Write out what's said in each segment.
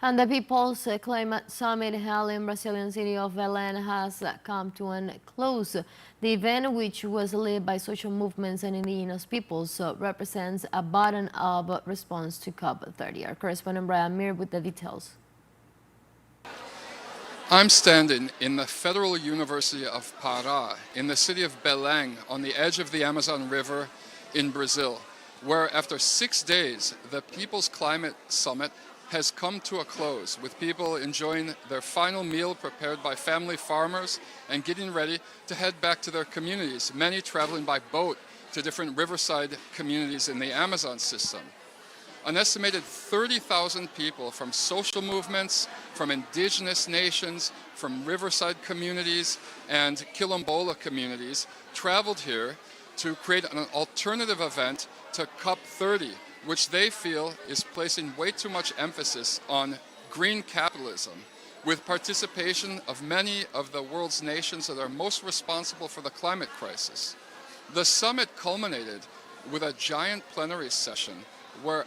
And the People's Climate Summit held in Brazilian city of Belem has come to a close. The event, which was led by social movements and indigenous peoples, represents a bottom-up response to COP30. Our correspondent Mier with the details. I'm standing in the Federal University of Pará, in the city of Belem, on the edge of the Amazon River in Brazil, where after 6 days, the People's Climate Summit has come to a close, with people enjoying their final meal prepared by family farmers and getting ready to head back to their communities, many traveling by boat to different riverside communities in the Amazon system. An estimated 30,000 people from social movements, from indigenous nations, from riverside communities and quilombola communities traveled here to create an alternative event to COP30, which they feel is placing way too much emphasis on green capitalism, with participation of many of the world's nations that are most responsible for the climate crisis. The summit culminated with a giant plenary session where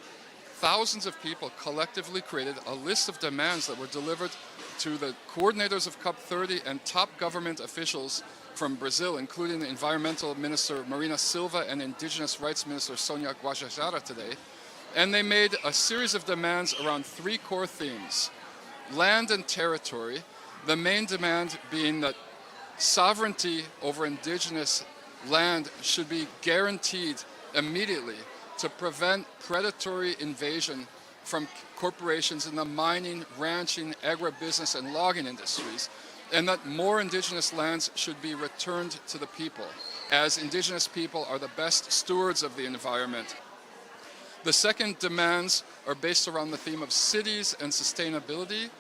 thousands of people collectively created a list of demands that were delivered to the coordinators of COP30 and top government officials from Brazil, including the Environmental Minister Marina Silva and Indigenous Rights Minister Sônia Guajajara today. And they made a series of demands around 3 core themes: land and territory, the main demand being that sovereignty over indigenous land should be guaranteed immediately to prevent predatory invasion from corporations in the mining, ranching, agribusiness, and logging industries, and that more indigenous lands should be returned to the people, as indigenous people are the best stewards of the environment. The second demands are based around the theme of cities and sustainability.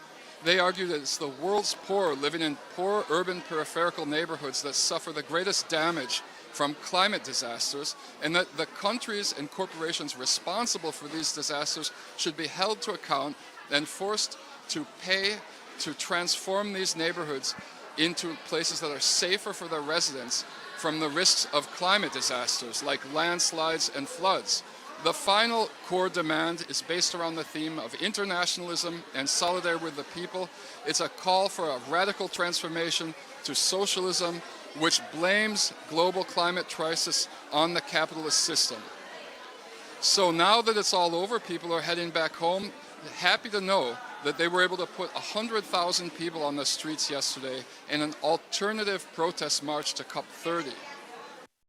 They argue that it's the world's poor living in poor urban peripheral neighborhoods that suffer the greatest damage from climate disasters, and that the countries and corporations responsible for these disasters should be held to account and forced to pay to transform these neighborhoods into places that are safer for their residents from the risks of climate disasters like landslides and floods. The final core demand is based around the theme of internationalism and solidarity with the people. It's a call for a radical transformation to socialism, which blames global climate crisis on the capitalist system. So now that it's all over, people are heading back home, happy to know that they were able to put 100,000 people on the streets yesterday in an alternative protest march to COP30.